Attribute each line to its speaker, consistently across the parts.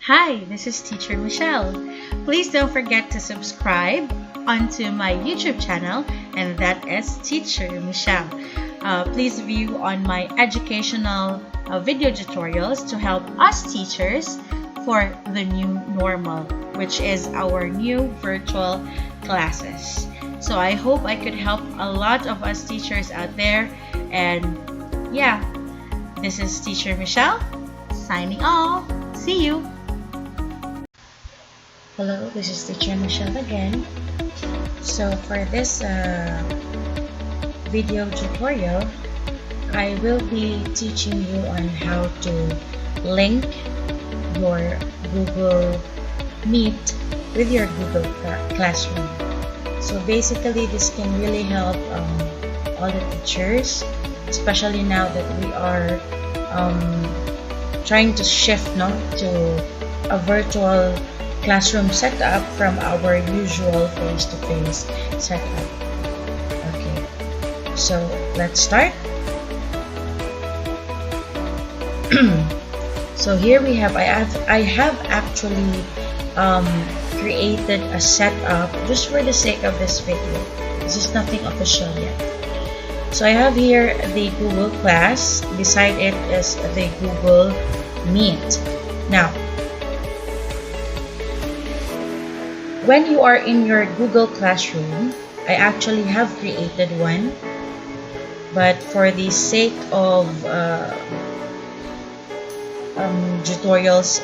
Speaker 1: Hi, this is Teacher Michelle. Please don't forget to subscribe onto my YouTube channel, and that is Teacher Michelle. Please view on my educational video tutorials to help us teachers for the new normal, which is our new virtual classes. So I hope I could help a lot of us teachers out there. And yeah, this is Teacher Michelle signing off. See you. Hello, this is Teacher Michelle again. So for this video tutorial, I will be teaching you on how to link your Google Meet with your Google Classroom. So basically, this can really help all the teachers, especially now that we are trying to shift to a virtual classroom setup from our usual face-to-face setup. Okay, so let's start. So here we have, I have actually created a setup just for the sake of this video. This is nothing official yet. So I have here the Google Class. Beside it is the Google Meet. Now, when you are in your Google Classroom, I actually have created one, but for the sake of tutorials,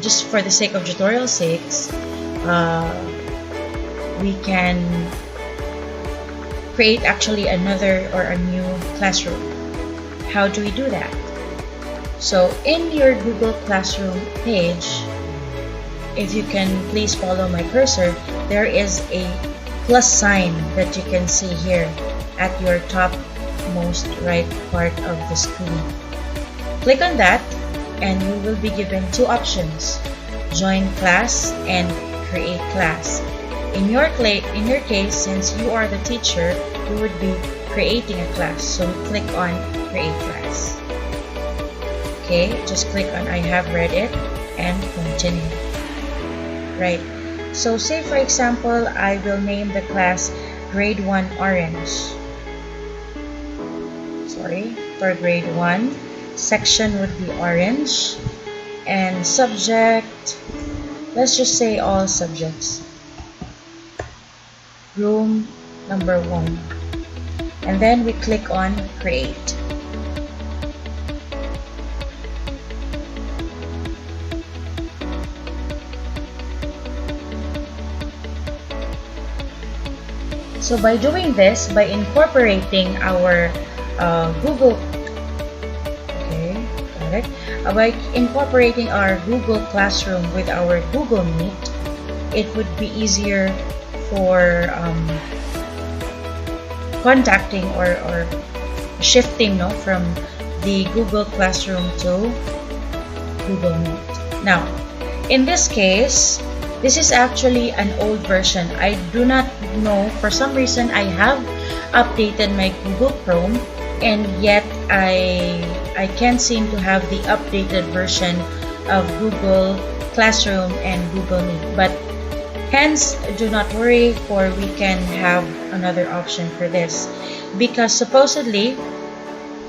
Speaker 1: just for the sake of tutorial sakes, we can create actually another or a new classroom. How do we do that? So in your Google Classroom page, if you can please follow my cursor, there is a plus sign that you can see here at your topmost right part of the screen. Click on that and you will be given two options: join class and create class. In your case, since you are the teacher, you would be creating a class, so click on create class. Okay, just click on I have read it and continue. Right, so say for example, I will name the class grade 1 orange. Sorry, for grade 1, section would be orange, and subject, let's just say all subjects. Room number 1, and then we click on create. So by doing this, by incorporating our Google, okay, got it. By incorporating our Google Classroom with our Google Meet, it would be easier for contacting or shifting from the Google Classroom to Google Meet. Now, in this case, this is actually an old version. I do not know, for some reason I have updated my Google Chrome, and yet I can't seem to have the updated version of Google Classroom and Google Meet. But hence, do not worry, for we can have another option for this, because supposedly,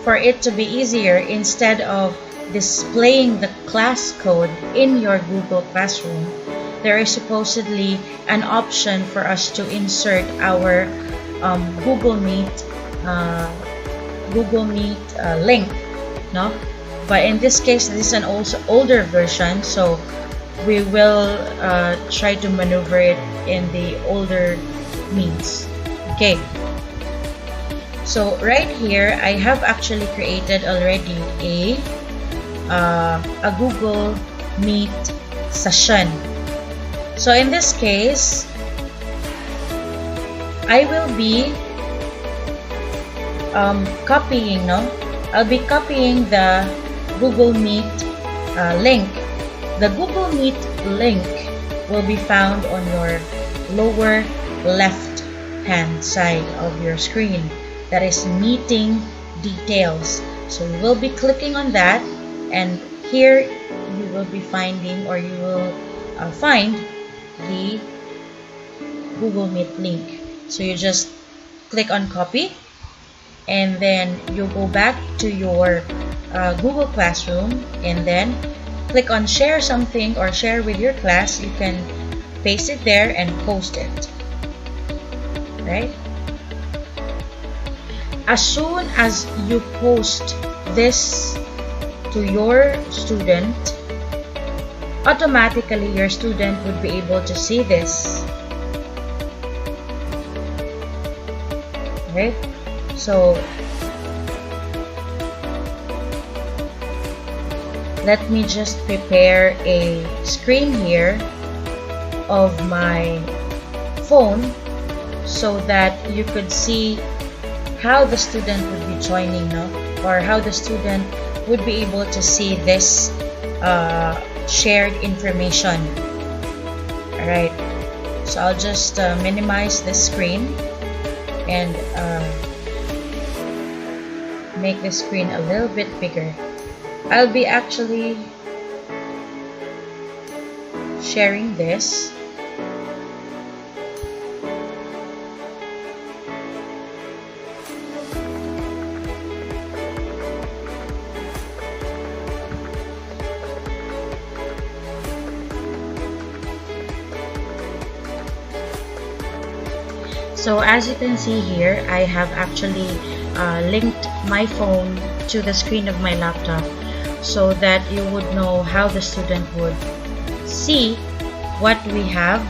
Speaker 1: for it to be easier, instead of displaying the class code in your Google Classroom, there is supposedly an option for us to insert our Google Meet link, no? But in this case, this is an older version, so we will try to maneuver it in the older means. Okay. So right here, I have actually created already a Google Meet session. So in this case, I will be copying, I'll be copying the Google Meet link. The Google Meet link will be found on your lower left hand side of your screen. That is meeting details. So you will be clicking on that, and here you will be finding, or you will find the Google Meet link. So you just click on copy, and then you go back to your Google Classroom, and then click on share something or share with your class. You can paste it there and post it, right? As soon as you post this to your student, automatically your student would be able to see this, right? So let me just prepare a screen here of my phone so that you could see how the student would be joining, no? Or how the student would be able to see this shared information. Alright, so I'll just minimize the screen and make the screen a little bit bigger. I'll be actually sharing this. So as you can see here, I have actually linked my phone to the screen of my laptop so that you would know how the student would see what we have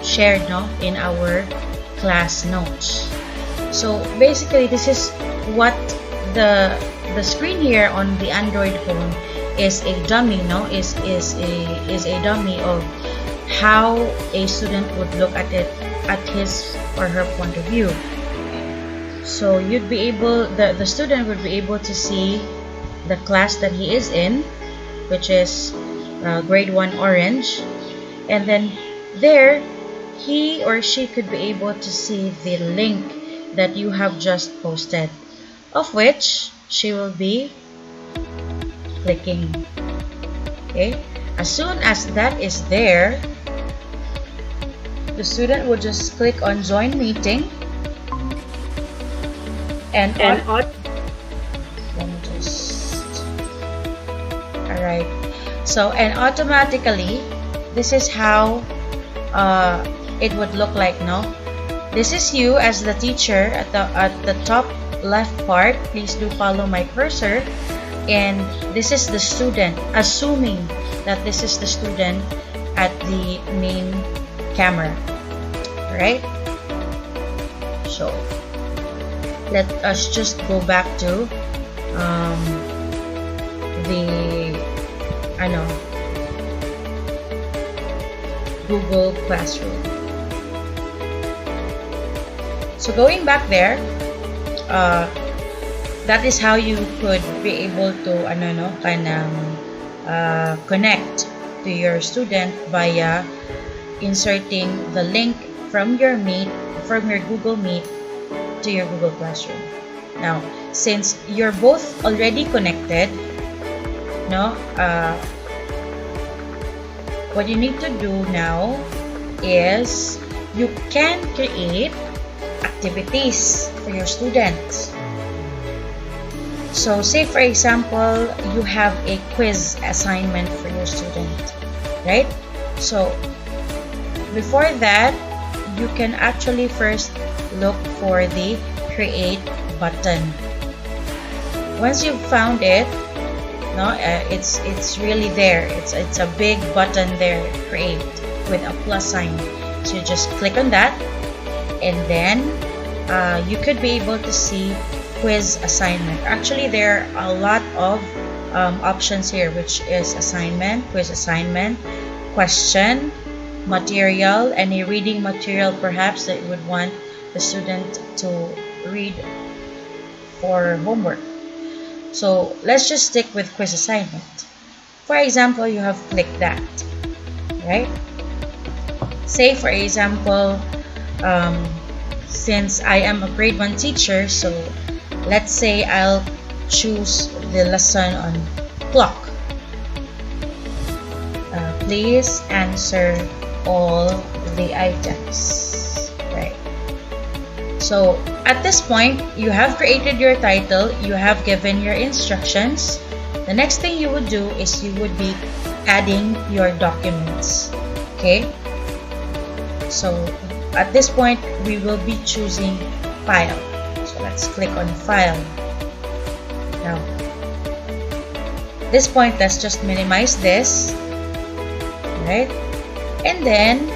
Speaker 1: shared, no, in our class notes. So basically, this is what the screen here on the Android phone is a dummy, no, is a dummy of how a student would look at it at his or her point of view. So you'd be able, the student would be able to see the class that he is in, which is grade 1 orange, and then there he or she could be able to see the link that you have just posted, of which she will be clicking. Okay, as soon as that is there, the student will just click on join meeting, and let me just, alright, so and automatically this is how it would look like, no? This is you as the teacher at the top left part. Please do follow my cursor, and this is the student, assuming that this is the student at the main camera, right? So let us just go back to the Google Classroom. So going back there, that is how you could be able to connect to your student via inserting the link from your Google Meet to your Google Classroom. Now, since you're both already connected, what you need to do now is you can create activities for your students. So say for example, you have a quiz assignment for your student, right? So before that, you can actually first look for the create button. Once you've found it, it's really there. It's a big button there, create, with a plus sign. So you just click on that, and then you could be able to see quiz assignment. Actually, there are a lot of options here, which is assignment, quiz assignment, question, material, any reading material perhaps that you would want the student to read for homework. So let's just stick with quiz assignment. For example, you have clicked that, right? Say for example, since I am a grade 1 teacher, so let's say I'll choose the lesson on clock. please answer all the items. Right. So at this point, you have created your title, you have given your instructions. The next thing you would do is you would be adding your documents. Okay. So at this point, we will be choosing file. So let's click on file. Now, this point, let's just minimize this. Right? And then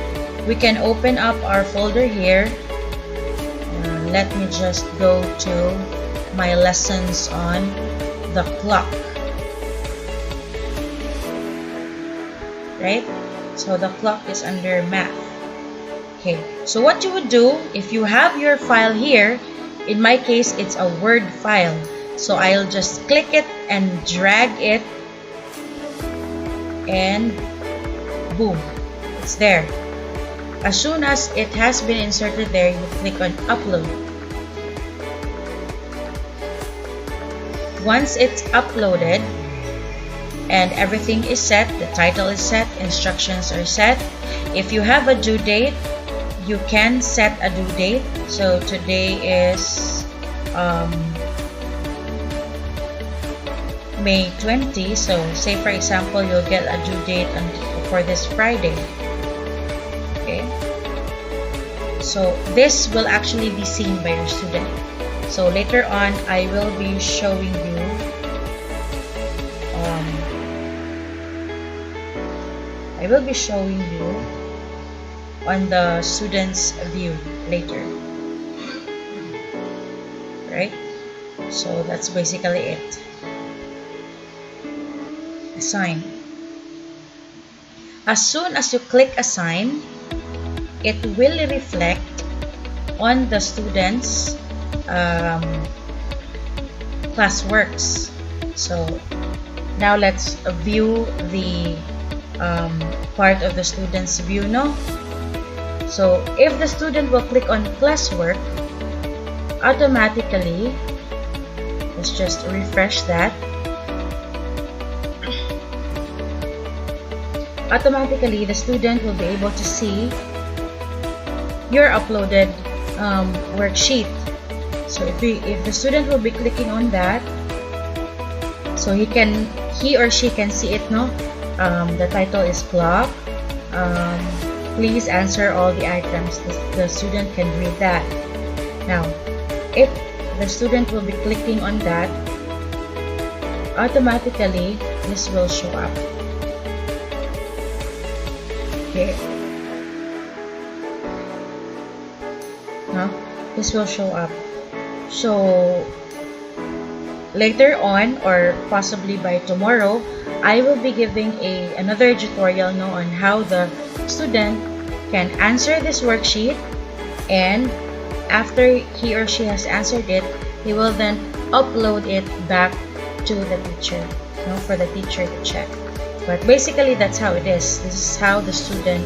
Speaker 1: we can open up our folder here. Let me just go to my lessons on the clock. Right? So the clock is under math. Okay, so what you would do if you have your file here, in my case it's a Word file. So I'll just click it and drag it, and boom, it's there. As soon as it has been inserted there, you click on upload. Once it's uploaded and everything is set, the title is set, instructions are set. If you have a due date, you can set a due date. So today is May 20. So say for example, you'll get a due date for this Friday. Okay. So this will actually be seen by your student. So later on, I will be showing you on the student's view later. Right? So that's basically it. Assign. As soon as you click assign, it will reflect on the student's classworks. So now let's view the part of the student's view now. So if the student will click on classwork, automatically, let's just refresh that. Automatically, the student will be able to see your uploaded worksheet. So if the student will be clicking on that, so he or she can see it, no? The title is clock. Please answer all the items. The student can read that. Now, if the student will be clicking on that, automatically this will show up. Okay. This will show up. So later on, or possibly by tomorrow, I will be giving another tutorial on how the student can answer this worksheet, and after he or she has answered it, he will then upload it back to the teacher, for the teacher to check. But basically, that's how it is. This is how the student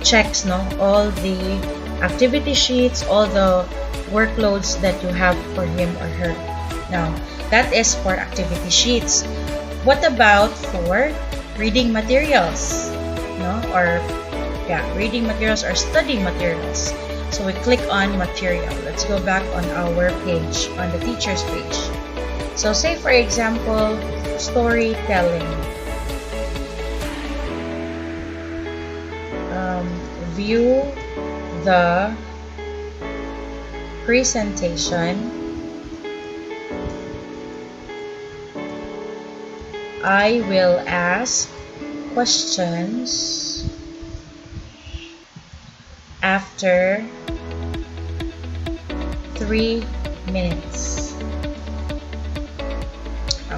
Speaker 1: checks all the activity sheets, all the workloads that you have for him or her. Now, that is for activity sheets. What about for reading materials? Reading materials or study materials. So we click on material. Let's go back on our page, on the teacher's page. So say for example, storytelling. View the presentation. I will ask questions after 3 minutes.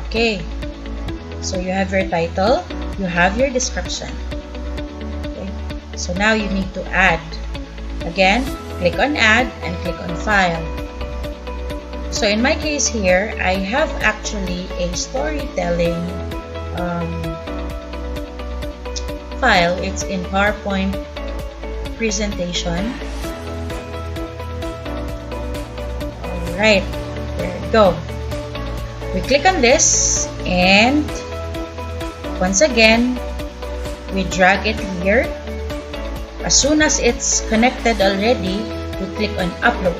Speaker 1: Okay, so you have your title, you have your description. Okay. So now you need to add. Again, click on add and click on file. So in my case here, I have actually a storytelling file. It's in PowerPoint presentation. Alright, there we go. We click on this, and once again, we drag it here. As soon as it's connected already, we click on upload.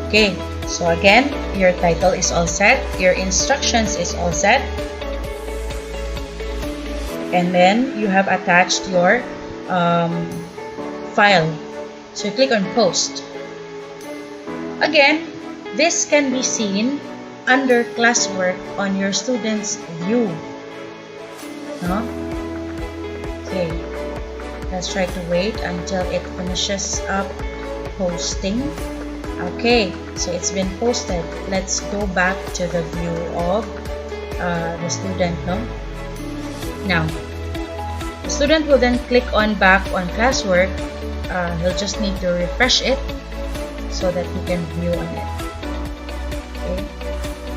Speaker 1: Okay, so again, your title is all set, your instructions is all set, and then you have attached your file. So you click on post. Again, this can be seen under classwork on your student's view. No? Okay, let's try to wait until it finishes up posting. Okay, so it's been posted. Let's go back to the view of the student. No? Now, the student will then click on back on classwork. He'll just need to refresh it so that he can view on it. Okay,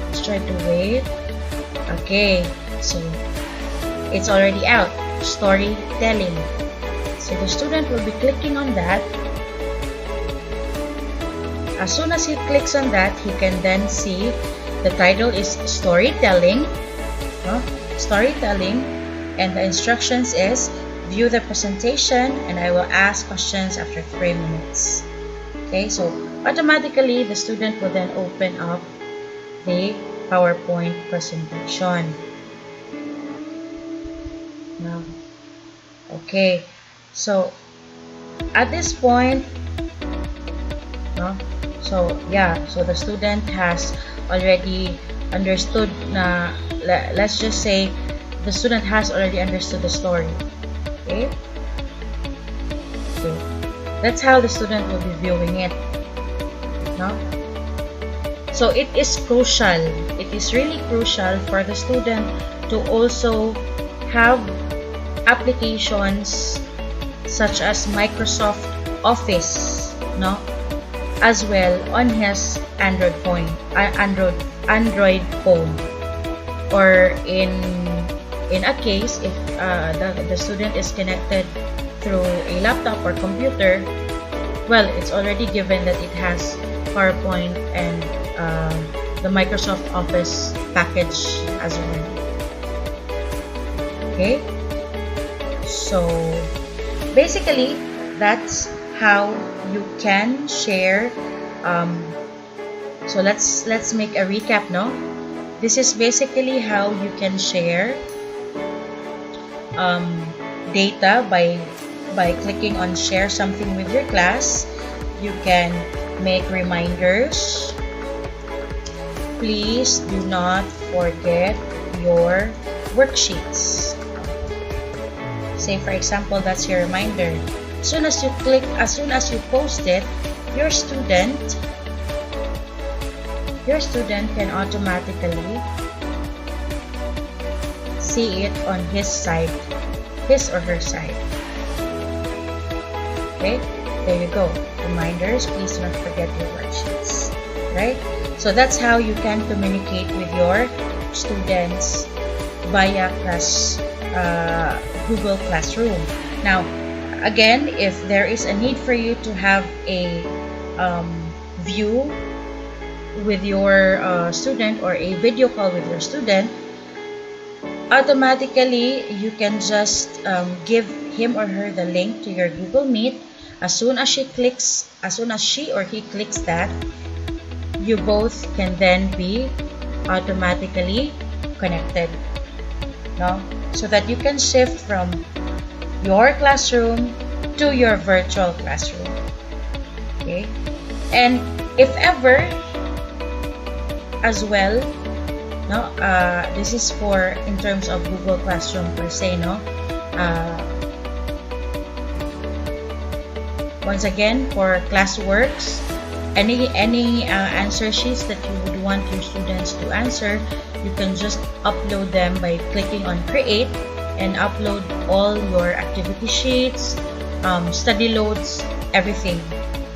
Speaker 1: let's try to wait. Okay, so it's already out. Storytelling. So the student will be clicking on that. As soon as he clicks on that, he can then see the title is storytelling. Storytelling, and the instructions is view the presentation and I will ask questions after 3 minutes. Okay, so automatically the student will then open up the PowerPoint presentation. Now, okay, so at this point, so yeah, so the student has already understood let's just say the student has already understood the story. Okay, that's how the student will be viewing it. So it is crucial, it is really crucial for the student to also have applications such as Microsoft Office, as well on his Android phone, or in a case if the student is connected through a laptop or computer, well, it's already given that it has PowerPoint and the Microsoft Office package as well. Okay, so basically that's how you can share. So let's make a recap. This is basically how you can share data by clicking on share something with your class. You can make reminders. Please do not forget your worksheets. Say for example, that's your reminder. As soon as you post it, your student can automatically see it on his or her side. Okay, there you go. Reminders, please do not forget your worksheets. Right? So that's how you can communicate with your students via Google Classroom. Now, again, if there is a need for you to have a view with your student or a video call with your student, automatically you can just give him or her the link to your Google Meet. As soon as she or he clicks that, you both can then be automatically connected, so that you can shift from your classroom to your virtual classroom. Okay, and if ever as well, this is for in terms of Google Classroom per se, once again, for classworks, any answer sheets that you would want your students to answer, you can just upload them by clicking on create and upload all your activity sheets, study loads, everything.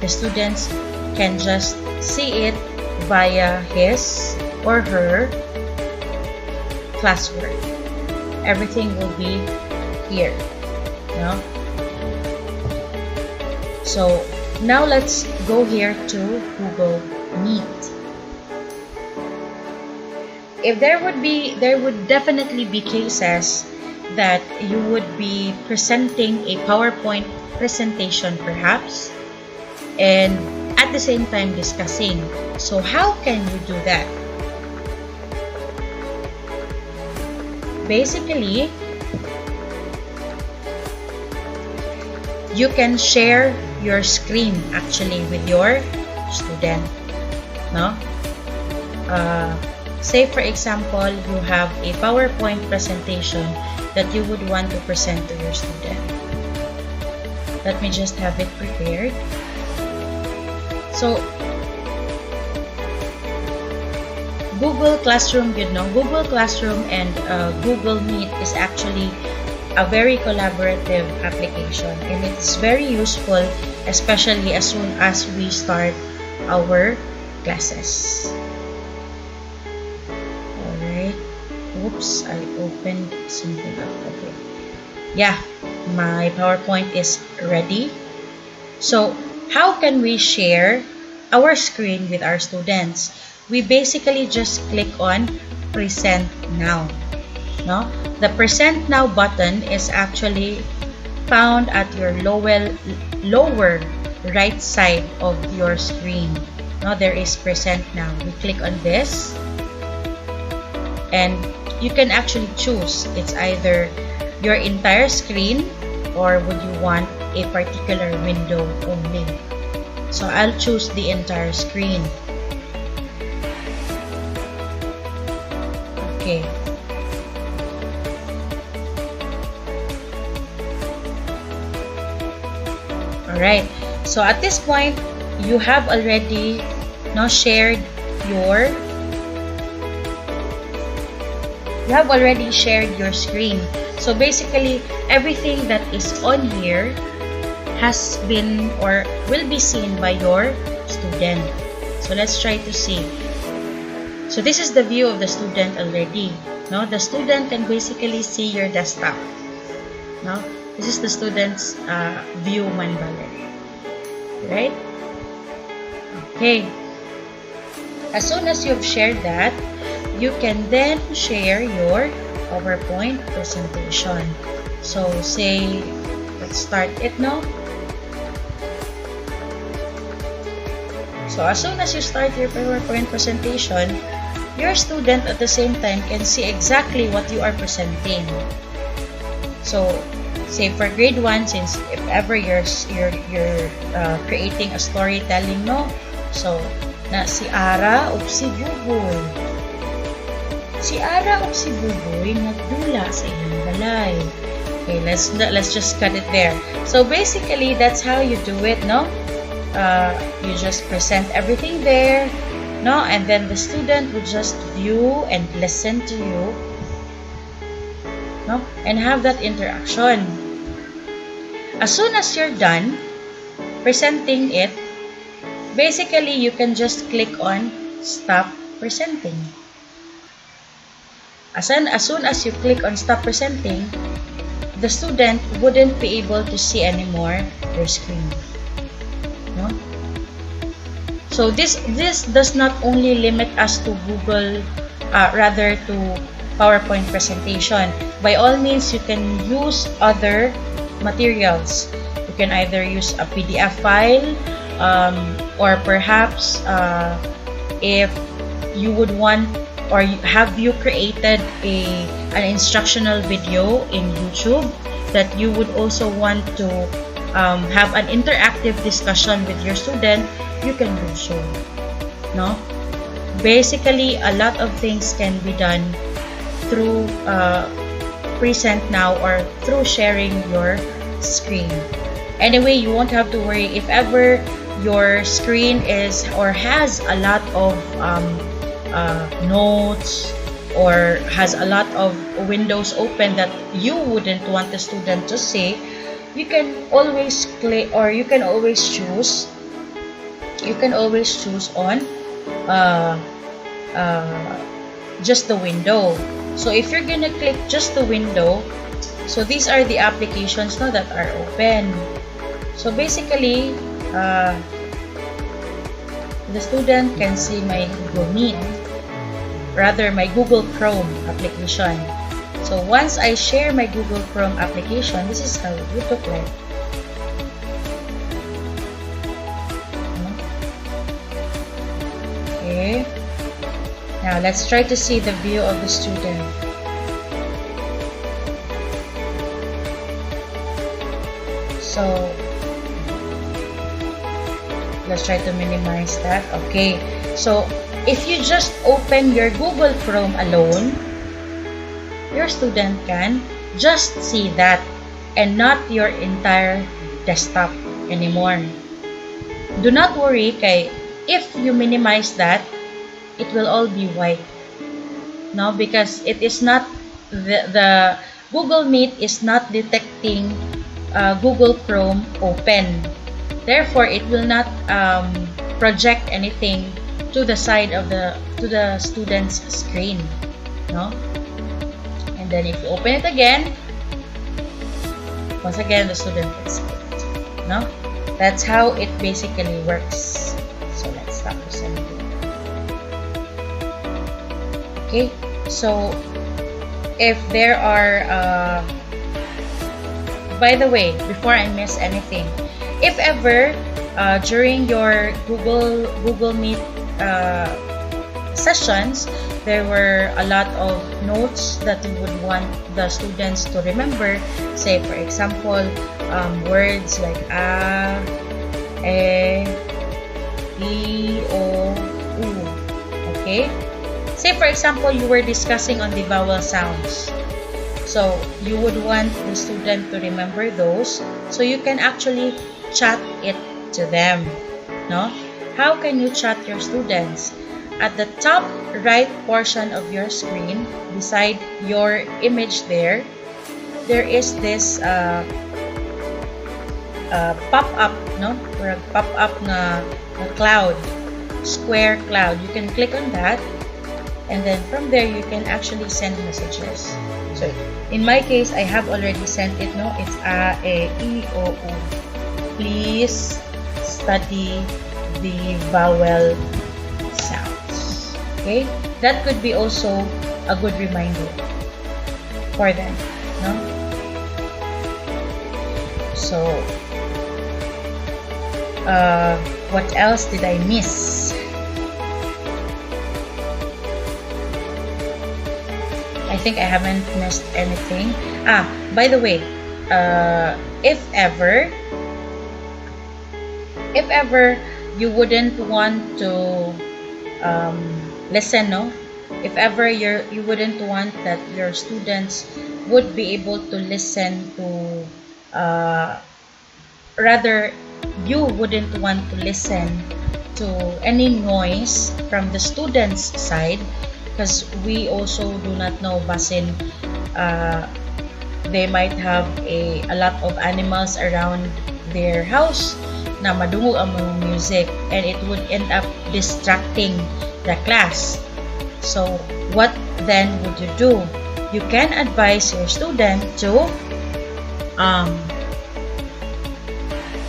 Speaker 1: The students can just see it via his or her classwork. Everything will be here. So now let's go here to Google Meet. if there would definitely be cases that you would be presenting a PowerPoint presentation perhaps, and at the same time discussing. So how can you do that? Basically, you can share your screen actually with your student, no? Say for example, you have a PowerPoint presentation that you would want to present to your student. Let me just have it prepared. So, Google Classroom, Google Classroom and Google Meet is actually a very collaborative application, and it's very useful, especially as soon as we start our classes. Alright. Oops, I opened something up. Okay. Yeah, my PowerPoint is ready. So, how can we share our screen with our students? We basically just click on Present Now. No? The Present Now button is actually found at your lower right side of your screen. No, there is Present Now. We click on this, and you can actually choose. It's either your entire screen, or would you want a particular window only. So I'll choose the entire screen. Okay. Alright. So at this point, you have already shared your screen. So basically, everything that is on here has been or will be seen by your student. So let's try to see. So this is the view of the student already. No, the student can basically see your desktop. No, this is the student's view manbale. Right? Okay. As soon as you've shared that, you can then share your PowerPoint presentation. So say, let's start it now. So as soon as you start your PowerPoint presentation, your student at the same time can see exactly what you are presenting. So say for grade 1, since if ever you're creating a storytelling, no? So na si Ara o si Buboy. Si Ara o si Buboy nagdula sa iyang balay. Okay, let's just cut it there. So basically, that's how you do it, no? You just present everything there, no? And then the student would just view and listen to you, no? And have that interaction. As soon as you're done presenting it, basically you can just click on Stop Presenting. As soon as you click on Stop Presenting, the student wouldn't be able to see anymore your screen. No? So this does not only limit us to Google, rather to PowerPoint presentation. By all means, you can use other materials. You can either use a PDF file, or perhaps if you would want, or have you created an instructional video in YouTube that you would also want to have an interactive discussion with your student, you can do so. No? Basically, a lot of things can be done through Present Now or through sharing your screen. Anyway, you won't have to worry if ever your screen is or has a lot of notes or has a lot of windows open that you wouldn't want the student to see. You can always click, or you can always choose on just the window. So if you're gonna click just the window, so these are the applications now that are open. So basically, the student can see my Google Meet. rather my Google Chrome application. So once I share my Google Chrome application, this is how it would look like. Okay. Now let's try to see the view of the student. So let's try to minimize that. Okay. So if you just open your Google Chrome alone, your student can just see that and not your entire desktop anymore. Do not worry, kay if you minimize that, it will all be white. No, because it is not the Google Meet is not detecting Google Chrome open. Therefore, it will not project anything to the side of the student's screen. No. And then if you open it again, once again the student can see it. No? That's how it basically works. So let's stop presenting. Okay, so if there are by the way, before I miss anything, if ever during your Google Meet sessions, there were a lot of notes that you would want the students to remember. Say, for example, words like a, e, I, o, u. Okay? Say, for example, you were discussing on the vowel sounds. So, you would want the student to remember those so you can actually chat it to them. No? How can you chat your students? At the top right portion of your screen, beside your image there is this pop-up, no? Or a pop-up na cloud, square cloud. You can click on that, and then from there you can actually send messages. So in my case, I have already sent it. No, it's a, e, I, o, u. Please study the vowel sounds. Okay, that could be also a good reminder for them. No. So, what else did I miss? I think I haven't missed anything. By the way, if ever you wouldn't want to listen, no? If ever you wouldn't want that your students would be able to listen to, rather you wouldn't want to listen to any noise from the students' side, because we also do not know, basin they might have a lot of animals around their house na madungog ang mga music, and it would end up distracting the class. So what then would you do? You can advise your student to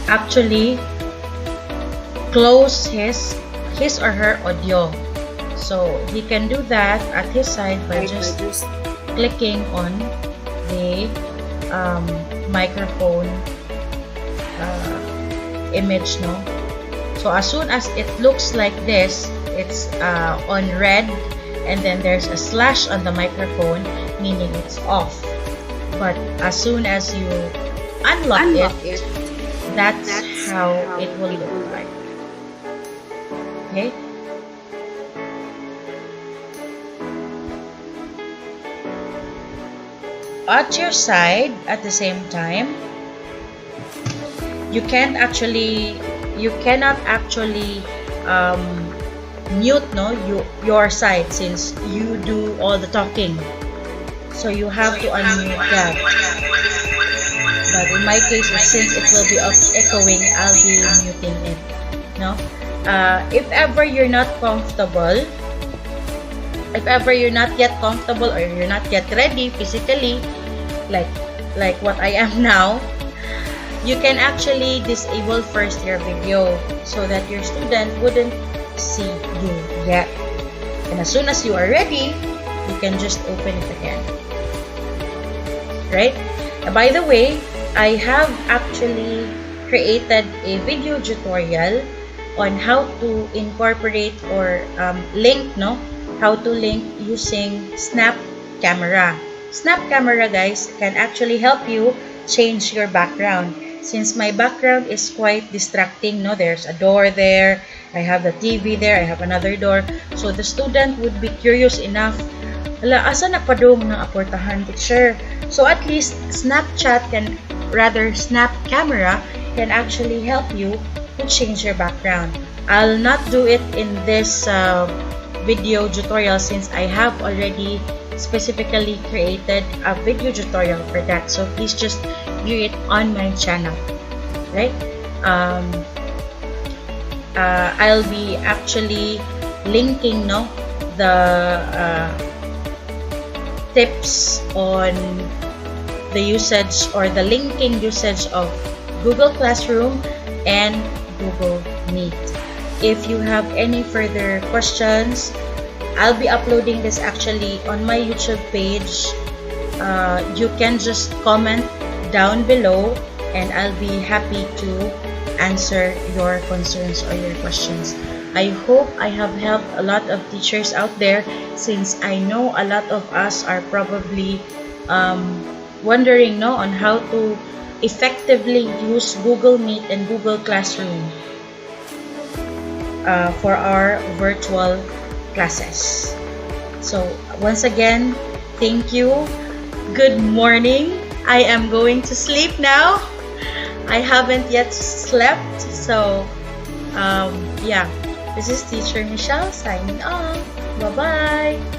Speaker 1: actually close his or her audio. So he can do that at his side by just clicking on the microphone image, no? So as soon as it looks like this, it's on red, and then there's a slash on the microphone, meaning it's off. But as soon as you unlock it, that's how it will look like. Okay? At your side, at the same time, you cannot actually mute, no, your side, since you do all the talking. So you have to unmute that. But in my case, since it will be echoing, I'll be muting it. No? If ever you're not comfortable, if ever you're not yet comfortable or you're not yet ready physically, like what I am now, you can actually disable first your video so that your student wouldn't see you yet. And as soon as you are ready, you can just open it again. Right? By the way, I have actually created a video tutorial on how to incorporate or link, how to link using Snap Camera. Snap Camera, guys, can actually help you change your background. Since my background is quite distracting, there's a door there, I have the TV there, I have another door. So the student would be curious enough, asa na padong ng aportahan, teacher? So at least Snap Camera can actually help you to change your background. I'll not do it in this video tutorial since I have already specifically created a video tutorial for that. So please just view it on my channel, right? I'll be actually linking the tips on the usage or the linking usage of Google Classroom and Google Meet. If you have any further questions, I'll be uploading this actually on my YouTube page. You can just comment down below and I'll be happy to answer your concerns or your questions. I hope I have helped a lot of teachers out there, since I know a lot of us are probably wondering on how to effectively use Google Meet and Google Classroom for our virtual classes. So once again, thank you. Good morning. I am going to sleep now. I haven't yet slept, so yeah, this is Teacher Michelle signing off. Bye bye.